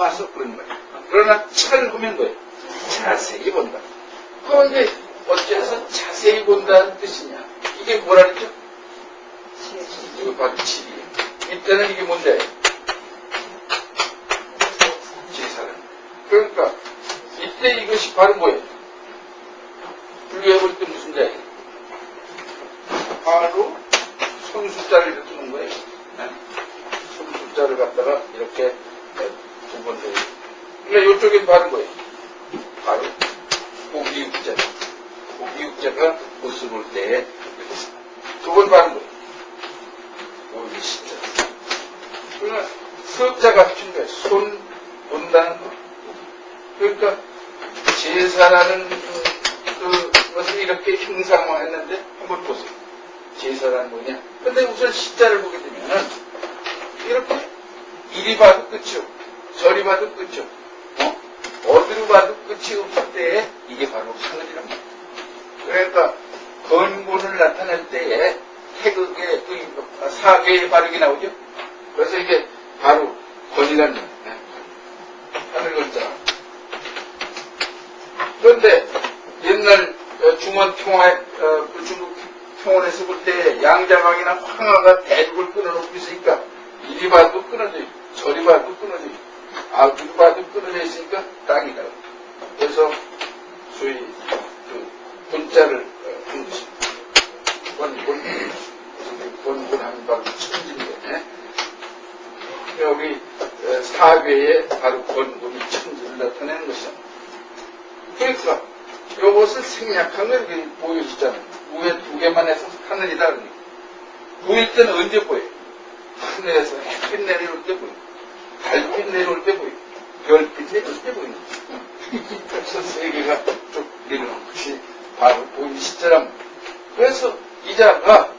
봐서 그런 거예요. 그러나 철하면 뭐예요? 자세히 본다. 그럼 이제 어째서 자세히 본다는 뜻이냐? 이게 뭐라 그랬죠? 이거 바로 질이에요. 이때는 이게 뭔데? 제사는. 그러니까 이때 이것이 바로 뭐예요? 분류해볼 때 무슨 자예요? 바로 손숫자를 이렇게 놓은 거예요. 네? 손숫자를 갖다가 이렇게 두 번 해요. 그러니까 이쪽엔 바로 뭐예요? 바로 고기육자. 고기육자가 옷을 볼 때 두 번 바른 거예요. 오일신자. 그러니까 석자가 합친 거예요. 손 본다는 거. 그러니까 제사라는 그것을 이렇게 형상화했는데 한번 보세요. 제사라는 뭐냐? 근데 우선 시자를 보게 되면 이렇게 이리 봐도 끝이 없고 저리 봐도 끝이 없고 어디로 봐도 끝이 없을 때에 이게 바로 하늘이란 말이에요. 그러니까 건곤을 나타낼 때에 태극의 사계의 발음이 나오죠. 그래서 이게 바로 건이라는 말이에요. 하늘 건자. 그런데 옛날 중원 평화, 중국 평원에서 볼 때 양자강이나 황하가 대륙을 끊어놓고 있으니까 이리 봐도 끊어져 있고 저리 봐도 끊어져 있고 앞뒤로 봐도 끊어져 있으니까 땅이다. 그래서 소위 그 본자를 한 것입니다. 본하면 바로 천지인데 여기 사괴에 바로 본본이 천지를 나타내는 것이다. 그러니까 이것을 생략한 거 이렇게 보여주잖아요. 위에 두 개만 해서 하늘이다 그러니까. 보일 때는 언제 보여요? 하늘에서 햇빛 내려올 때 보여요. 달빛 내려올 때 보여요. 별빛 내려올 때 보여요. 그래서 세 개가 쭉 내려오는 것이 바로 보이는 시자랍니다. 그래서 이 자가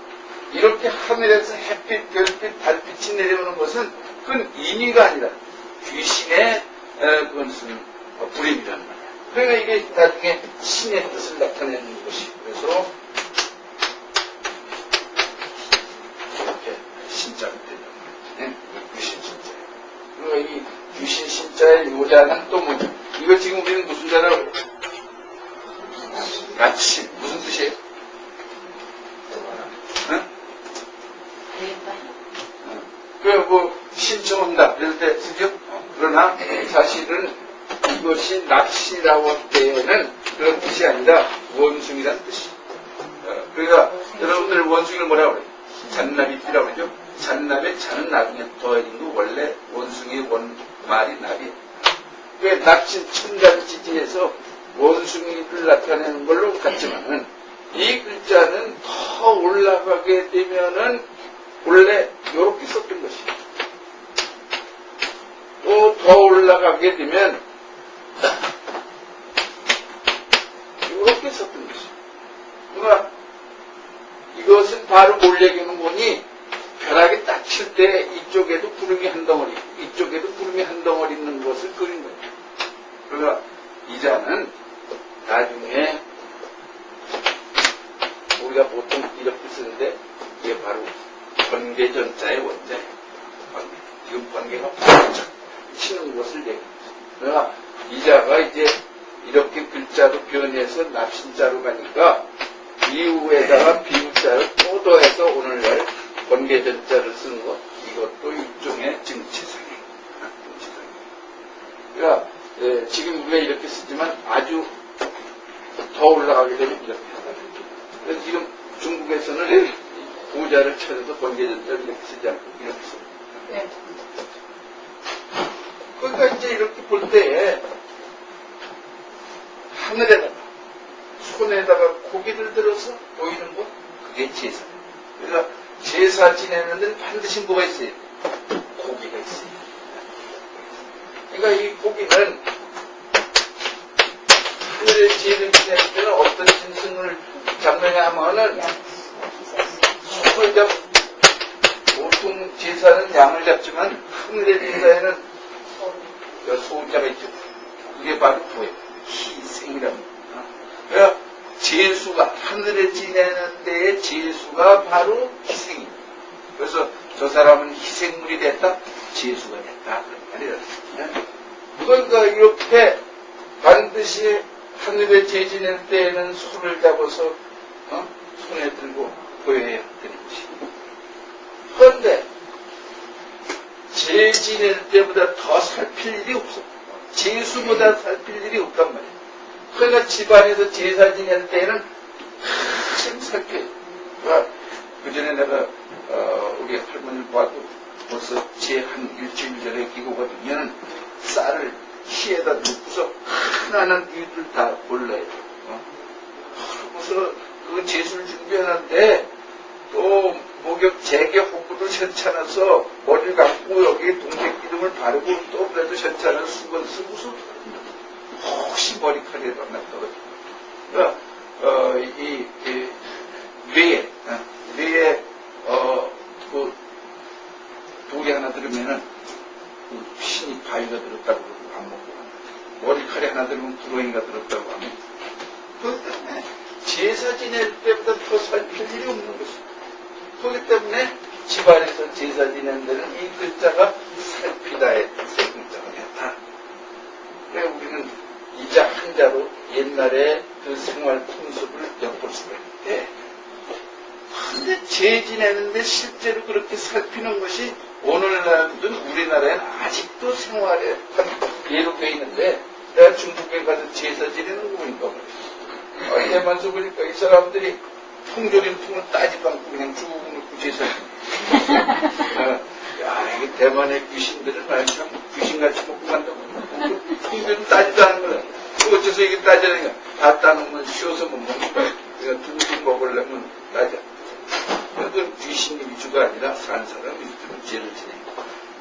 이렇게 하늘에서 햇빛, 별빛, 달빛이 내려오는 것은 그건 인위가 아니라 귀신의 그것은 불임이라는 말이에요. 그러니까 이게 나중에 신의 뜻을 나타내는 것이. 그래서 이렇게 신자가 되는 귀신 신자예요. 그러니까 이 귀신 신자의 요자는 또 뭐냐? 이걸 지금 우리는 무슨 자라고 해요? 납신. 무슨 뜻이에요? 응? 신청한다. 이럴 때 쓰죠? 그러나 사실은 이것이 납신이라고 할 때는 그런 뜻이 아니라 원숭이라는 뜻이에요. 그러니까 여러분들 원숭이를 뭐라고 그래요? 잔나비띠라고 그러죠? 잔나비에 잔은 나중에 더해진 거 원래 원숭이의 말이 나비예요. 그러니까 납신 천간지지에서 원숭이를 나타내는 걸로 같지만은 이 글자는 더 올라가게 되면은 원래 이렇게 썼던 것이에요. 또 더 올라가게 되면 이렇게 썼던 것이에요. 그러니까 이것은 바로 몰래기는 보니 벼락이 딱 칠 때 이쪽에도 구름이 한 덩어리, 이쪽에도 구름이 한 덩어리 있는 것을 그린 거예요. 그러니까 이 자는 나중에 우리가 보통 이렇게 쓰는데 이게 바로 번개전자의 원자예요. 지금 번개가 번쩍 치는 것을 얘기합니다. 그러니까 이 자가 이제 이렇게 글자로 변해서 납신자로 가니까 이후에다가 비우자를 또 더해서 오늘날 번개전자를 쓰는 것, 이것도 일종의 정치상이에요. 그러니까 지금 우리가 이렇게 쓰지만 아주 더 올라가게 되면 이렇게 하다. 그래서 지금 중국에서는 부자를 찾아서 번개전자를 이렇게 쓰지 않고 이렇게 써요. 네. 그러니까 이제 이렇게 볼 때 하늘에다가 손에다가 고기를 들어서 보이는 것, 그게 제사. 그러니까 제사 지내는 데는 반드시 뭐가 있어요? 고기가 있어요. 그러니까 이 고기는 하늘에 제를 지낼 때는 어떤 짐승을 잡느냐 하면은 소를 잡, 보통 제사는 양을 잡지만 하늘의 제사에는 소자가 있죠. 그게 바로 뭐예요? 희생이랍니다. 그러니까 제수가 하늘에 지내는 데의 제수가 바로 희생입니다. 그래서 저 사람은 희생물이 됐다, 제수가 됐다. 그런 말이에요. 제 지낼 때에는 손을 잡아서 손에 들고 보여야 되는 것이. 그런데 제 지낼 때보다 더 살필 일이 없어. 제수보다 살필 일이 없단 말이야. 그러니까 집안에서 제사 지낼 때에는 한참 살펴요. 그 전에 내가 우리 할머니를 봐도 벌써 한 일주일 전에 기고거든요. 쌀을 시에다 넣고서 하나는 이들 다 골라요. 그러고서 그 제수를 준비하는데 또 목욕 재개 호구도 현찮아서 머리를 감고 여기에 동백 기름을 바르고 또 그래도 현찮아서 수건 쓰고서 혹시 머리카락에 만났거든. 그러니까 이 뇌에 그 독이 하나 들으면은 그 신이 바위가 들었다고 그러고 안 먹고 머리카락에 하나 들으면 구렁이가 들었다고 하면 그렇기 때문에 제사 지낼 때보다 더 살필 일이 없는 것입니다. 그렇기 때문에 집안에서 제사 지낸 데는 이 글자가 살피다의 세 글자가 됐다. 그래 우리는 이자 한자로 옛날에 그 생활 풍습을 엿볼 수가 있는데 근데 제 지내는데 실제로 그렇게 살피는 것이 오늘날도 우리나라에는 아직도 생활에 예로 돼 있는데 내가 중국에 가서 제사 지내는 거 보니까 얘만서 보니까 이 사람들이 통조림 통을 따지도 않고 그냥 쭉 넣고 제사 야 이게 대만의 귀신들은 참 귀신같이 먹고 간다고 통조림 따지도 않는 거야. 어째서 이게 따지는 거야. 다 따놓으면 쉬어서 못 먹는 거야. 그러니까 둥둥 먹으려면 따져. 그건 귀신이 위주가 아니라 산 사람이 위주로 죄를 지내.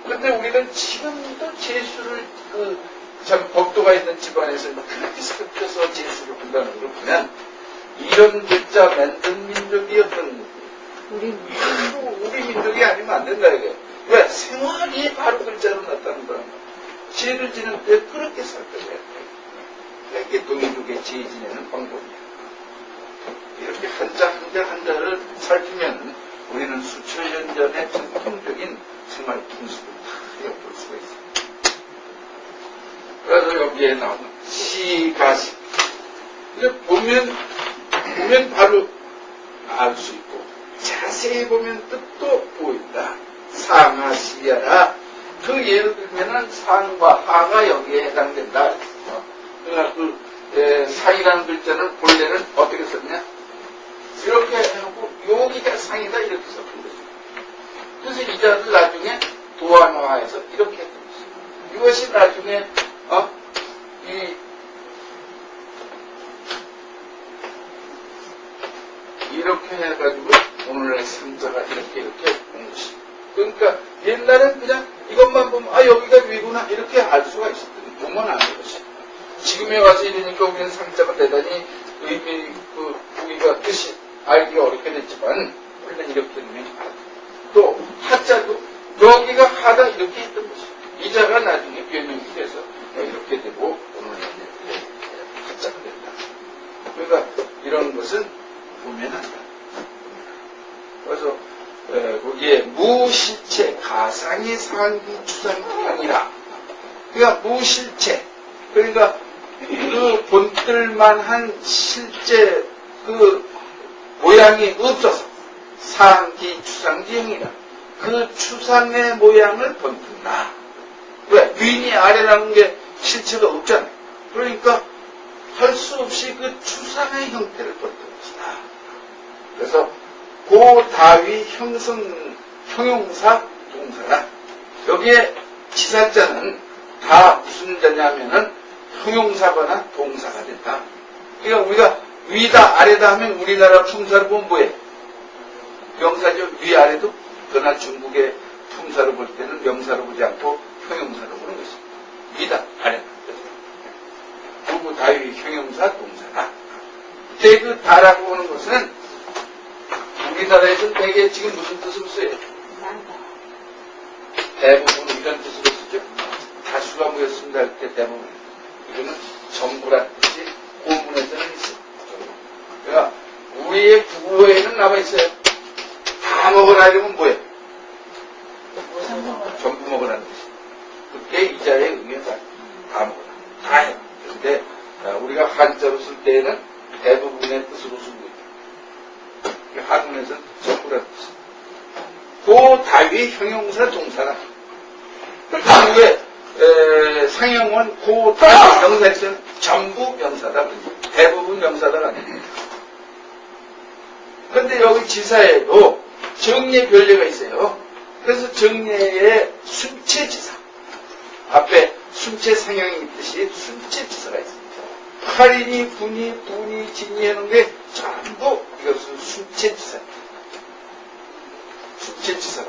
그런데 우리는 지금도 제수를 참 법도가 있는 집안에서 그렇게 살펴서 제수를 한다는 걸 보면 이런 글자 만든 민족이 어떤 우리 민족이 아니면 안 된다 이게. 왜? 생활이 바로 글자로 나타나는 거란 말이야. 죄를 지는 때 그렇게 살펴야 돼. 이게 동민족의 죄 지내는 방법이야. 이렇게 한자를 살피면 우리는 수천 년 전의 전통적인 생활 풍습을 다 엿볼 수가 있습니다. 그래서 여기에 나오는 시가시. 보면 바로 알 수 있고, 자세히 보면 뜻도 보인다. 상하시야라. 그 예를 들면은 상과 하가 여기에 해당된다. 그러니까 상이라는 글자는 본래는 어떻게 썼냐? 이렇게 해놓고 여기가 상이다 이렇게 썼던 거죠. 그래서 이 자를 나중에 도안화해서 이렇게 했던 것이죠. 이것이 나중에 이렇게 해가지고 오늘날 삼자가 이렇게 온 것이. 그러니까 옛날엔 그냥 이것만 보면 여기가 위구나 이렇게 알 수가 있었더니 보면 아는 것이. 지금에 와서 이러니까 우리는 삼자가 대단히 우리가 뜻이 알기가 어렵게 됐지만 원래 이렇게 되면 알아. 또 하자도 여기가 하다 이렇게 했던 것이. 이 자가 나중에 변형이 돼서 이렇게 되고 오늘날 이렇게 하자가 된다. 그러니까 이런 것은 보면 안다. 그래서 거기에 무실체 가상이 상기 추상기형이라. 그러니까 무실체. 그러니까 그 본뜰만한 실제 그 모양이 없어서 상기 추상기형이라. 그 추상의 모양을 본뜬다. 왜? 위니 아래라는 게 실체가 없잖아. 그러니까 할 수 없이 그 추상의 형태를 본뜬 것이다. 그래서 고다위 형용사 동사라. 여기에 지사자는 다 무슨 자냐면은 형용사거나 동사가 된다. 그러니까 우리가 위다 아래다 하면 우리나라 품사로 보면 뭐예요? 명사죠. 위아래도. 그러나 중국의 품사로 볼 때는 명사로 보지 않고 형용사로 보는 것입니다. 위다 아래다. 고다위 형용사 동사라. 이때 그 다라고 보는 것은 우리나라에서는 대개 지금 무슨 뜻으로 써요? 대부분 이런 뜻으로 쓰죠. 다수가 모였습니다 할 때 대부분. 이거는 전부란 뜻이 고문에서는 있어요. 그러니까 우리의 국어에는 남아있어요. 다 먹으라 이러면 뭐예요? 전부 먹으라는 뜻이에요. 그게 이 자의 의미가 다 먹으라. 다 해요. 그런데 우리가 한자로 쓸 때는 대부분의 뜻으로 쓰고 있다. 한문에서는 전부라는 뜻이다. 그 다위 형용사 동사라. 한국의 상형은 그 다위 명사에서는 전부 명사다. 대부분 명사다. 아니에요. 근데 여기 지사에도 정례 변례가 있어요. 그래서 정례에 순체지사. 앞에 순체상형이 있듯이 순체지사가 있습니다. 할인이, 군이, 분이, 진이 하는 게 전부 이것은 순체지사입니다. 순체지사.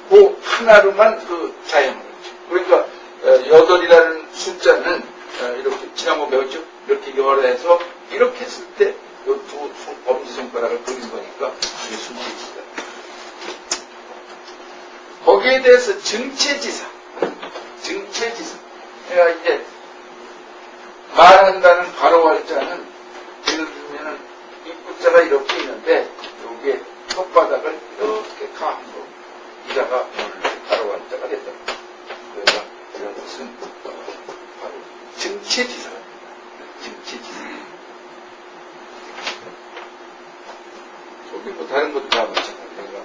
그 하나로만 그 사용을 했죠. 그러니까 8이라는 숫자는 이렇게 지난번 배웠죠. 이렇게 열해서 이렇게 했을 때 이 두 엄지손가락을 그린 거니까 이게 순체지사. 거기에 대해서 정체지사. 내가 이제 말한다는 괄호할자는 예를 들면은 입구자가 이렇게 있는데 여기에 혓바닥을 이렇게 감고 이자가 괄호할자가 됐다. 그러니까 이런 것은 바로 정체지사. 여기 뭐 다른 것도 다 마찬가지가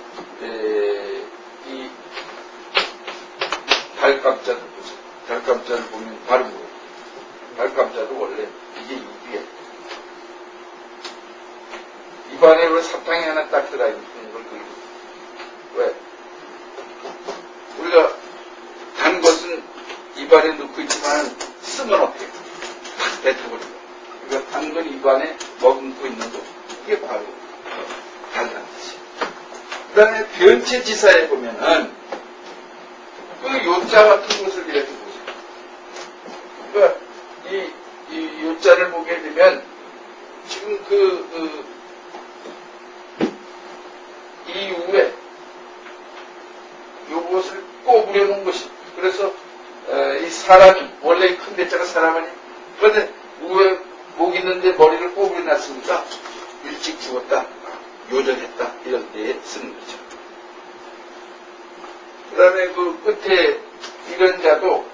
이 달감자를 보세요. 달감자를 보면 발음 뭐예요? 달감자도 원래 이게 입이에요. 입안에 왜 사탕이 하나 딱 들어있는 걸 그리고 왜? 우리가 단 것은 입안에 넣고 있지만 쓰면 어때요? 탁 뱉어버리고. 그러니까 단 건 입안에 머금고 있는 거. 이게 바로 달라는 뜻이에요. 그 다음에 변체지사에 보면은 그 요자 같은 것을 이렇게 보세요. 그러니까 이 요자를 보게 되면 지금 이후에 요것을 꼬부려 놓은 것이 그래서 이 사람이 원래 큰 대자가 사람 아니 그런데 우에 목 있는데 머리를 꼬부려 놨으니까 일찍 죽었다 요절했다 이런 데에 쓰는 거죠. 그 다음에 그 끝에 이런 자도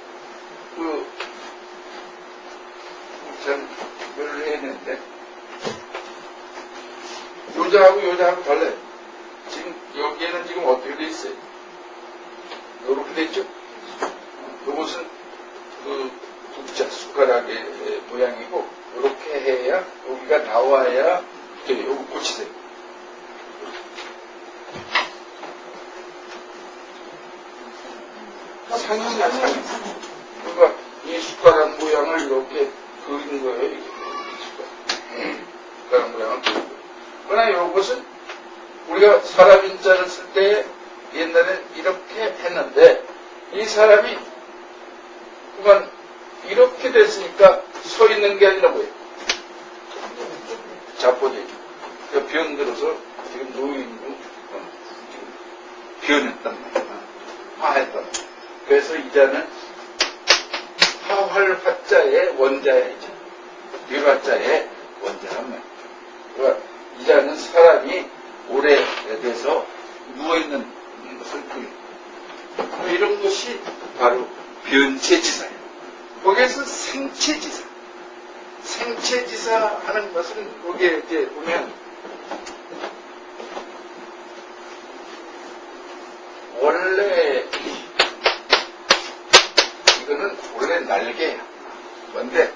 참 이걸 했는데 요자하고 달라요. 지금 여기에는 지금 어떻게 돼 있어요? 요렇게 돼 있죠? 요것은 그 국자 숟가락의 모양이고 요렇게 해야 여기가 나와야 돼요. 요거 고치세요. 상이야 상이. 그러니까 이 숟가락 모양을 이렇게 그린 거예요. 이게 숟가락 모양을 그린 거예요. 그러나 이것은 우리가 사람 인자를 쓸 때 옛날엔 이렇게 했는데 이 사람이 그만 이렇게 됐으니까 서 있는 게 아니라 뭐예요? 자포지. 그러니까 변들어서 지금 노인으로 지금 변했단 말이야. 화했단 말이야. 그래서 이자는 화활화자의 원자이죠. 일화자의 원자란 말이에요. 그러니까 이자는 사람이 오래돼서 누워있는 것을 그리고 이런 것이 바로 변체지사예요. 거기에서 생체지사. 생체지사 하는 것은 거기에 이제 보면 원래 이거는 원래 날개야. 그런데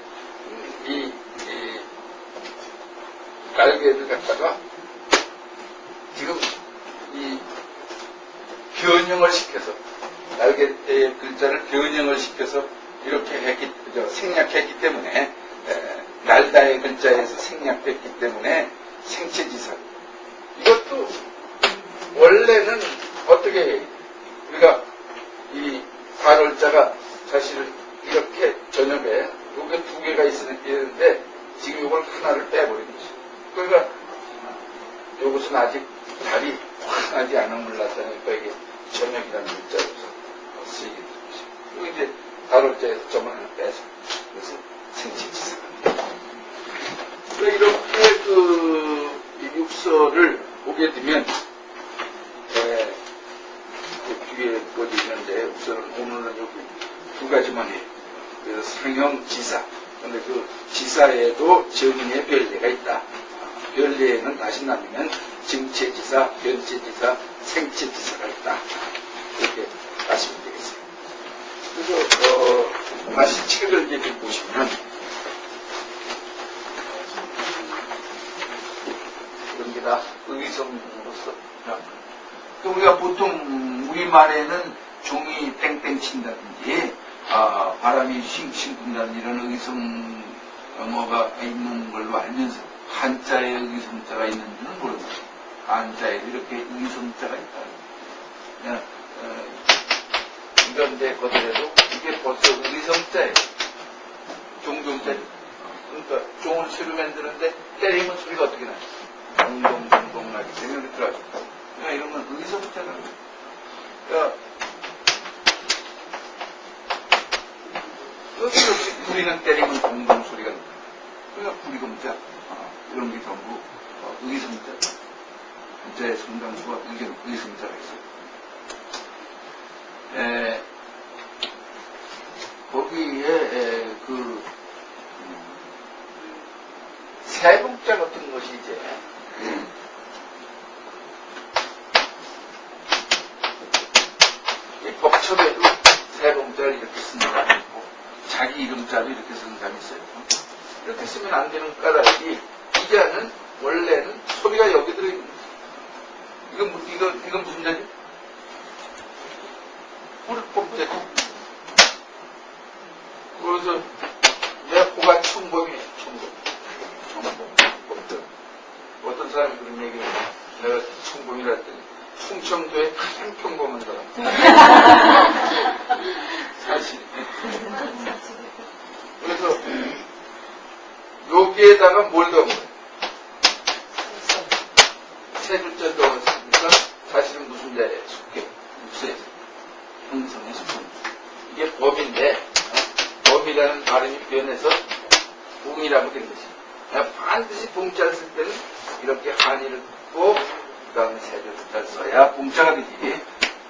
이 날개를 갖다가 지금 이 변형을 시켜서 날개의 글자를 변형을 시켜서 이렇게 생략했기 때문에 날다의 글자에서 생략됐기 때문에 생체지사. 이것도 원래는 어떻게 해요? 우리가 이 발월자가 사실 이렇게 저녁에 요게 두 개가 있는데 지금 이걸 하나를 빼버린 거죠. 그러니까 요것은 아직 달이 확하지 않은 물났다니까 이게 저녁이라는 글자로서 쓰이게 된 것이죠. 그리고 이제 발월자에서 점을 하나 빼서 그래서 생체지사입니다. 이렇게 그 육서를 보게 되면 뒤에 어디 있는데 우선은 오늘은 여기 두 가지만 해요. 그래서 상형 지사. 근데 그 지사에도 정의의 별례가 있다. 별례에는 다시 나누면 정체지사, 변체지사, 생체지사가 있다. 이렇게 아시면 되겠어요. 그래서 다시 책을 이제 보시면 그런 게 다 의성으로서 우리가 보통 우리말에는 종이 땡땡 친다든지 바람이 싱싱 분다는 이런 의성어가 있는 걸로 알면서 한자에 의성자가 있는지는 모르고 한자에도 이렇게 의성자가 있다. 이런데 거더라도 이게 벌써 의성자예요. 종종자예요. 그러니까 종을 새로 만드는데 때리면 소리가 어떻게 나요? 동동동동 나기 때문에 들어가죠. 그러니까 이런 건 의성자라고 해요. 그러니까 어찌없이 구리는 때리면 동동 소리가 납니다. 그러니까 구리금자 이런 게 전부 의성자. 한자의 성당수와 의성자가 있어요. 거기에 세봉자 같은 것이 이제 이 법첩에도 세봉자를 이렇게 쓰는 사람이 있고 자기 이름자도 이렇게 쓰는 사람이 있어요. 이렇게 쓰면 안 되는 까닭이 이 자는 원래는 소리가 여기 들어있는 거예요. 이건 무슨 자지? 꿀법자지. 그래서 내 호가 충범이에요. 어떤 사람이 그런 얘기를 해요. 내가 충범이라 했더니 충청도에 가장 평범한 사람. 사실. 그래서 여기에다가 뭘 넣은 거예요? 세 글자 넣었으니까 사실은 무슨 자예요? 숙계. 육수에서. 형성의 숙성. 이게 법인데 법이라는 발음이 변해서 봉이라고 된 것이. 반드시 봉자를 쓸 때는 이렇게 한의를 듣고 그 다음에 세 글자를 써야 봉자가 되지.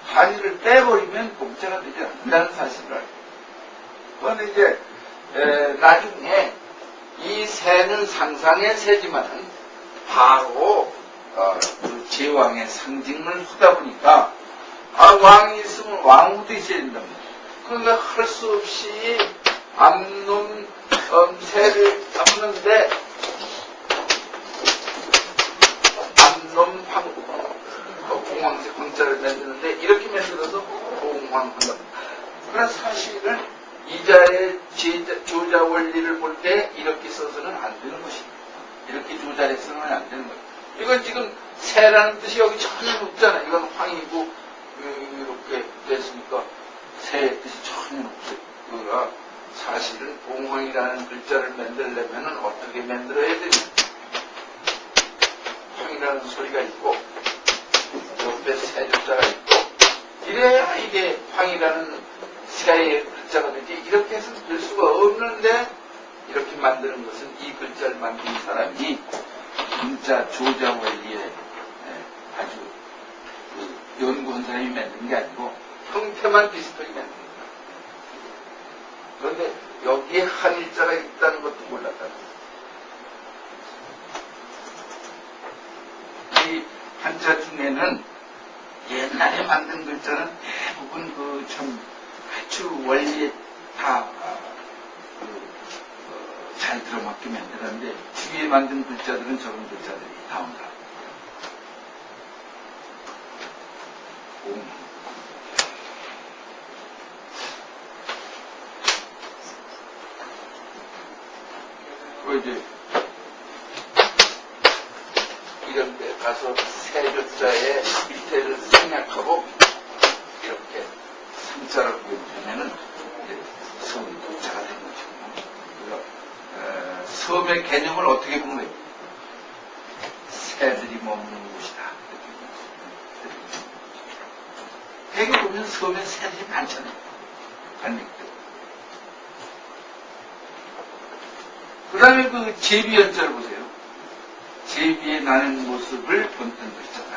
한의를 빼버리면 봉자가 되지 않는다는 사실을 알고. 그런데 이제 나중에 이 새는 상상의 새지만은 바로 그 제왕의 상징을 하다 보니까 왕이 있으면 왕후도 있어야 된답니다. 그러니까 할 수 없이 암놈 새를 잡는데 암놈 공황새 광자를 만드는데 이렇게 만들어서 공황한다. 그러나 사실은 이자의 조자 원리를 볼 때 이렇게 써서는 안 되는 것입니다. 이렇게 조자해서는 안 되는 거예요. 이건 지금 새라는 뜻이 여기 전혀 없잖아. 이건 황이고 이렇게 됐으니까 새의 뜻이 전혀 없어요. 그러나 사실은 봉황이라는 글자를 만들려면 어떻게 만들어야 되냐. 황이라는 소리가 있고 옆에 새 글자가 있고 이래야 이게 황이라는 새의 글자가 되지. 이렇게 해서는 될 수가 없는데 이렇게 만드는 것은 이 글자를 만든 사람이 진짜 조자 원리에 아주 연구한 사람이 만든 게 아니고 형태만 비슷하게 만든 거다. 그런데 여기에 한일자가 있다는 것도 몰랐다. 이 한자 중에는 옛날에 만든 글자는 대부분 참 아주 원리에 다 잘 들어맞게 만들었는데 뒤에 만든 글자들은 저런 글자들이 나온다. 그 이제 이런 데 가서 세 글자의 밑에를 생략하고 이렇게 삼자를 보여주면은 성이 도자가 되는 거죠. 섬의 개념을 어떻게 보는 거예요? 새들이 머무는 곳이다. 대개 보면 섬에 새들이 많잖아요. 반맥들. 그 다음에 그 제비연자를 보세요. 제비의 나는 모습을 본뜬 글자다.